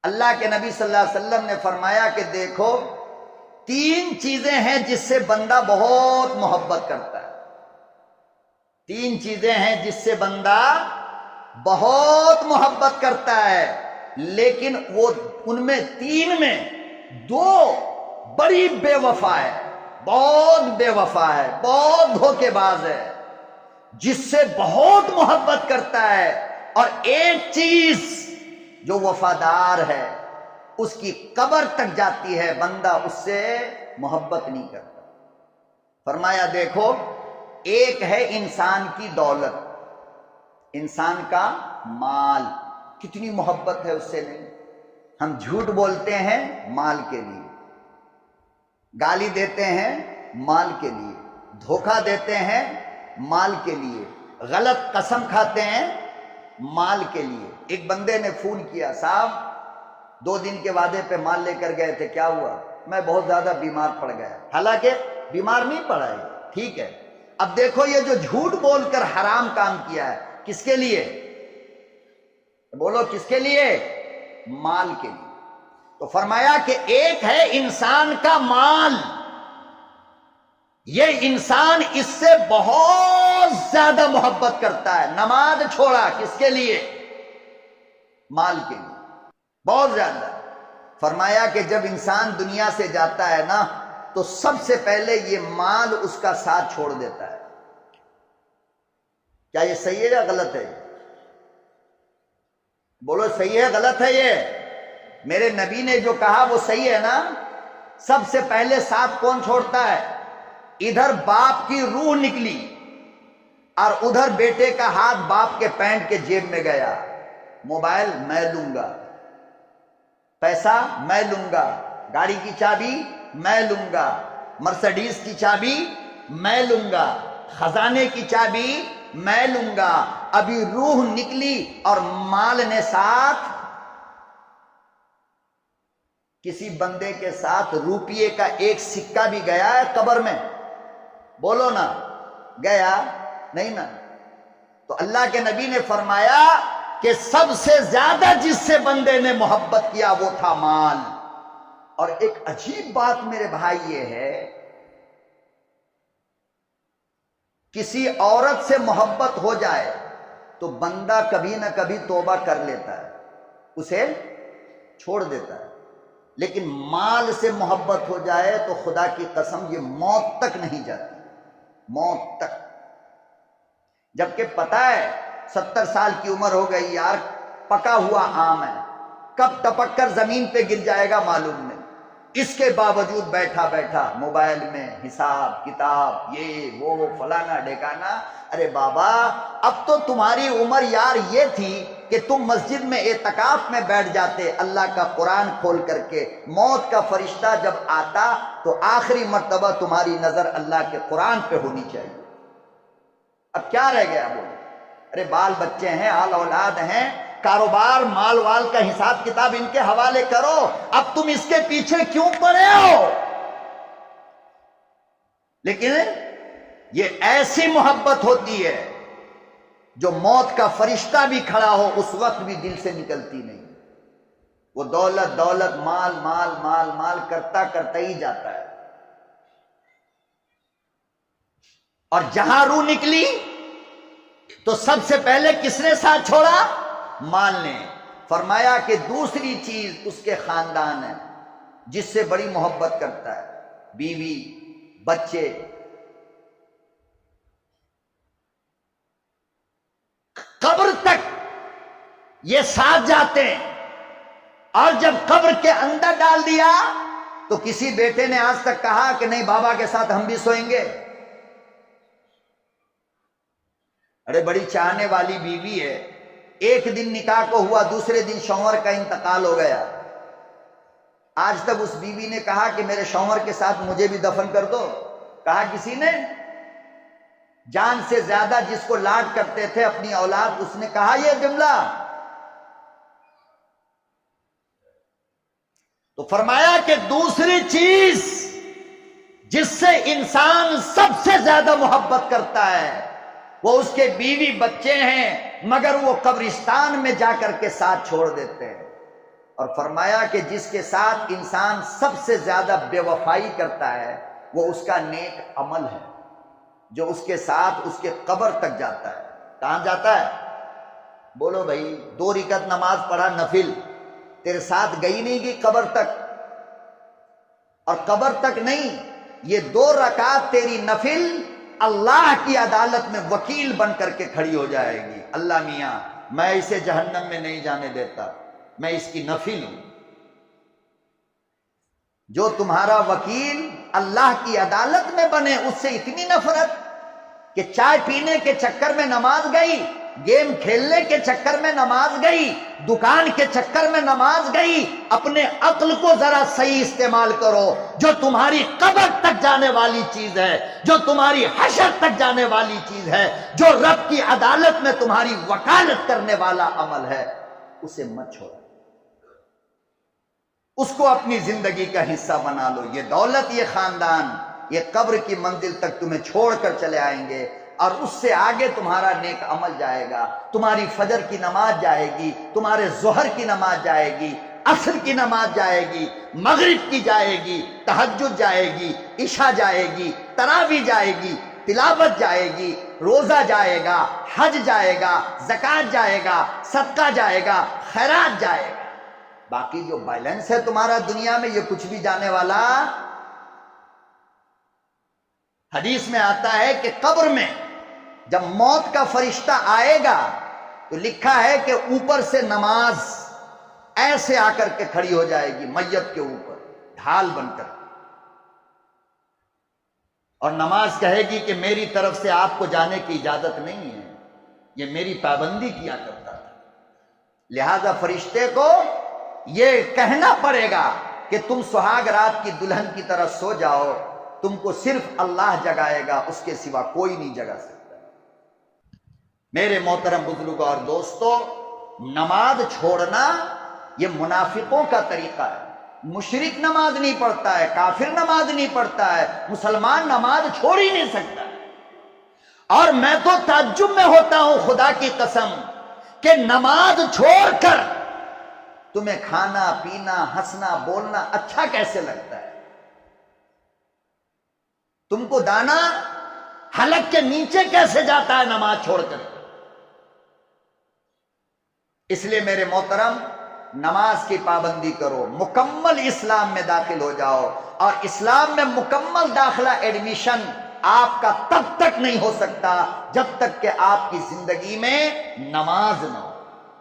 اللہ کے نبی صلی اللہ علیہ وسلم نے فرمایا کہ دیکھو 3 چیزیں ہیں جس سے بندہ بہت محبت کرتا ہے. 3 چیزیں ہیں جس سے بندہ بہت محبت کرتا ہے، لیکن وہ ان میں 3 میں 2 بڑی بے وفا ہے، بہت بے وفا ہے، بہت دھوکے باز ہے. جس سے بہت محبت کرتا ہے اور ایک چیز جو وفادار ہے، اس کی قبر تک جاتی ہے، بندہ اس سے محبت نہیں کرتا. فرمایا دیکھو، ایک ہے انسان کی دولت، انسان کا مال. کتنی محبت ہے اس سے نہیں. ہم جھوٹ بولتے ہیں مال کے لیے، گالی دیتے ہیں مال کے لیے، دھوکہ دیتے ہیں مال کے لیے، غلط قسم کھاتے ہیں مال کے لیے. ایک بندے نے فون کیا، صاحب 2 دن کے وعدے پہ مال لے کر گئے تھے، کیا ہوا؟ میں بہت زیادہ بیمار پڑ گیا. حالانکہ بیمار نہیں پڑا ہے، ٹھیک ہے. اب دیکھو یہ جو جھوٹ بول کر حرام کام کیا ہے، کس کے لیے؟ بولو کس کے لیے؟ مال کے لیے. تو فرمایا کہ ایک ہے انسان کا مال، یہ انسان اس سے بہت زیادہ محبت کرتا ہے. نماز چھوڑا، کس کے لیے؟ مال کے لیے، بہت زیادہ. فرمایا کہ جب انسان دنیا سے جاتا ہے نا، تو سب سے پہلے یہ مال اس کا ساتھ چھوڑ دیتا ہے. کیا یہ صحیح ہے یا غلط ہے؟ بولو صحیح ہے غلط ہے؟ یہ میرے نبی نے جو کہا وہ صحیح ہے نا. سب سے پہلے ساتھ کون چھوڑتا ہے؟ ادھر باپ کی روح نکلی اور ادھر بیٹے کا ہاتھ باپ کے پینٹ کے جیب میں گیا. موبائل میں لوں گا، پیسہ میں لوں گا، گاڑی کی چابی میں لوں گا، مرسڈیز کی چابی میں لوں گا، خزانے کی چابی میں لوں گا. ابھی روح نکلی اور مال نے ساتھ. کسی بندے کے ساتھ روپیے کا 1 سکہ بھی گیا ہے قبر میں؟ بولو نا، گیا نہیں نا. تو اللہ کے نبی نے فرمایا کہ سب سے زیادہ جس سے بندے نے محبت کیا وہ تھا مال. اور ایک عجیب بات میرے بھائی یہ ہے، کسی عورت سے محبت ہو جائے تو بندہ کبھی نہ کبھی توبہ کر لیتا ہے، اسے چھوڑ دیتا ہے. لیکن مال سے محبت ہو جائے تو خدا کی قسم یہ موت تک نہیں جاتی، موت تک. جبکہ پتہ ہے 70 سال کی عمر ہو گئی یار، پکا ہوا آم ہے، کب ٹپک کر زمین پہ گر جائے گا معلوم نہیں. اس کے باوجود بیٹھا بیٹھا موبائل میں حساب کتاب، یہ وہ فلانا ڈھکانا. ارے بابا، اب تو تمہاری عمر یار یہ تھی کہ تم مسجد میں اعتکاف میں بیٹھ جاتے اللہ کا قرآن کھول کر کے. موت کا فرشتہ جب آتا تو آخری مرتبہ تمہاری نظر اللہ کے قرآن پہ ہونی چاہیے. اب کیا رہ گیا؟ بولو. ارے بال بچے ہیں، آل اولاد ہیں، کاروبار مال وال کا حساب کتاب ان کے حوالے کرو. اب تم اس کے پیچھے کیوں پڑے ہو؟ لیکن یہ ایسی محبت ہوتی ہے جو موت کا فرشتہ بھی کھڑا ہو اس وقت بھی دل سے نکلتی نہیں. وہ دولت دولت مال مال مال مال کرتا کرتا ہی جاتا ہے. اور جہاں روح نکلی تو سب سے پہلے کس نے ساتھ چھوڑا؟ مال نے. فرمایا کہ دوسری چیز اس کے خاندان ہے جس سے بڑی محبت کرتا ہے، بیوی بچے. قبر تک یہ ساتھ جاتے ہیں، اور جب قبر کے اندر ڈال دیا تو کسی بیٹے نے آج تک کہا کہ نہیں بابا کے ساتھ ہم بھی سوئیں گے؟ ارے بڑی چاہنے والی بیوی ہے، ایک دن نکاح کو ہوا، دوسرے دن شوہر کا انتقال ہو گیا. آج تک اس بیوی نے کہا کہ میرے شوہر کے ساتھ مجھے بھی دفن کر دو؟ کہا کسی نے؟ جان سے زیادہ جس کو لاڈ کرتے تھے اپنی اولاد، اس نے کہا یہ جملہ؟ تو فرمایا کہ دوسری چیز جس سے انسان سب سے زیادہ محبت کرتا ہے وہ اس کے بیوی بچے ہیں، مگر وہ قبرستان میں جا کر کے ساتھ چھوڑ دیتے ہیں. اور فرمایا کہ جس کے ساتھ انسان سب سے زیادہ بے وفائی کرتا ہے وہ اس کا نیک عمل ہے، جو اس کے ساتھ اس کے قبر تک جاتا ہے۔ کہاں جاتا ہے؟ بولو بھائی، 2 رکعت نماز پڑھا نفل، تیرے ساتھ گئی نہیں گئی قبر تک، اور قبر تک نہیں، یہ 2 رکعت تیری نفل اللہ کی عدالت میں وکیل بن کر کے کھڑی ہو جائے گی۔ اللہ میاں میں اسے جہنم میں نہیں جانے دیتا، میں اس کی نفل ہوں۔ جو تمہارا وکیل اللہ کی عدالت میں بنے، اس سے اتنی نفرت کہ چائے پینے کے چکر میں نماز گئی، گیم کھیلنے کے چکر میں نماز گئی، دکان کے چکر میں نماز گئی۔ اپنے عقل کو ذرا صحیح استعمال کرو۔ جو تمہاری قبر تک جانے والی چیز ہے، جو تمہاری حشر تک جانے والی چیز ہے، جو رب کی عدالت میں تمہاری وکالت کرنے والا عمل ہے، اسے مت چھوڑو، اس کو اپنی زندگی کا حصہ بنا لو۔ یہ دولت، یہ خاندان، یہ قبر کی منزل تک تمہیں چھوڑ کر چلے آئیں گے، اور اس سے آگے تمہارا نیک عمل جائے گا۔ تمہاری فجر کی نماز جائے گی، تمہارے ظہر کی نماز جائے گی، عصر کی نماز جائے گی، مغرب کی جائے گی، تہجد جائے گی، عشاء جائے گی، تراویح جائے گی، تلاوت جائے گی، روزہ جائے گا، حج جائے گا، زکوٰۃ جائے گا، صدقہ جائے گا، خیرات جائے گا۔ باقی جو بیلنس ہے تمہارا دنیا میں، یہ کچھ بھی جانے والا۔ حدیث میں آتا ہے کہ قبر میں جب موت کا فرشتہ آئے گا تو لکھا ہے کہ اوپر سے نماز ایسے آ کر کے کھڑی ہو جائے گی میت کے اوپر، ڈھال بن کر، اور نماز کہے گی کہ میری طرف سے آپ کو جانے کی اجازت نہیں ہے، یہ میری پابندی کیا کرتا تھا۔ لہذا فرشتے کو یہ کہنا پڑے گا کہ تم سہاگ رات کی دلہن کی طرح سو جاؤ، تم کو صرف اللہ جگائے گا، اس کے سوا کوئی نہیں جگا سکتا۔ میرے محترم بزرگوں اور دوستو، نماز چھوڑنا یہ منافقوں کا طریقہ ہے۔ مشرک نماز نہیں پڑھتا ہے، کافر نماز نہیں پڑھتا ہے، مسلمان نماز چھوڑ ہی نہیں سکتا۔ اور میں تو تعجب میں ہوتا ہوں خدا کی قسم کہ نماز چھوڑ کر تمہیں کھانا پینا ہنسنا بولنا اچھا کیسے لگتا ہے؟ تم کو دانا حلق کے نیچے کیسے جاتا ہے نماز چھوڑ کر؟ اس لیے میرے محترم، نماز کی پابندی کرو، مکمل اسلام میں داخل ہو جاؤ، اور اسلام میں مکمل داخلہ ایڈمیشن آپ کا تب تک نہیں ہو سکتا جب تک کہ آپ کی زندگی میں نماز نہ ہو۔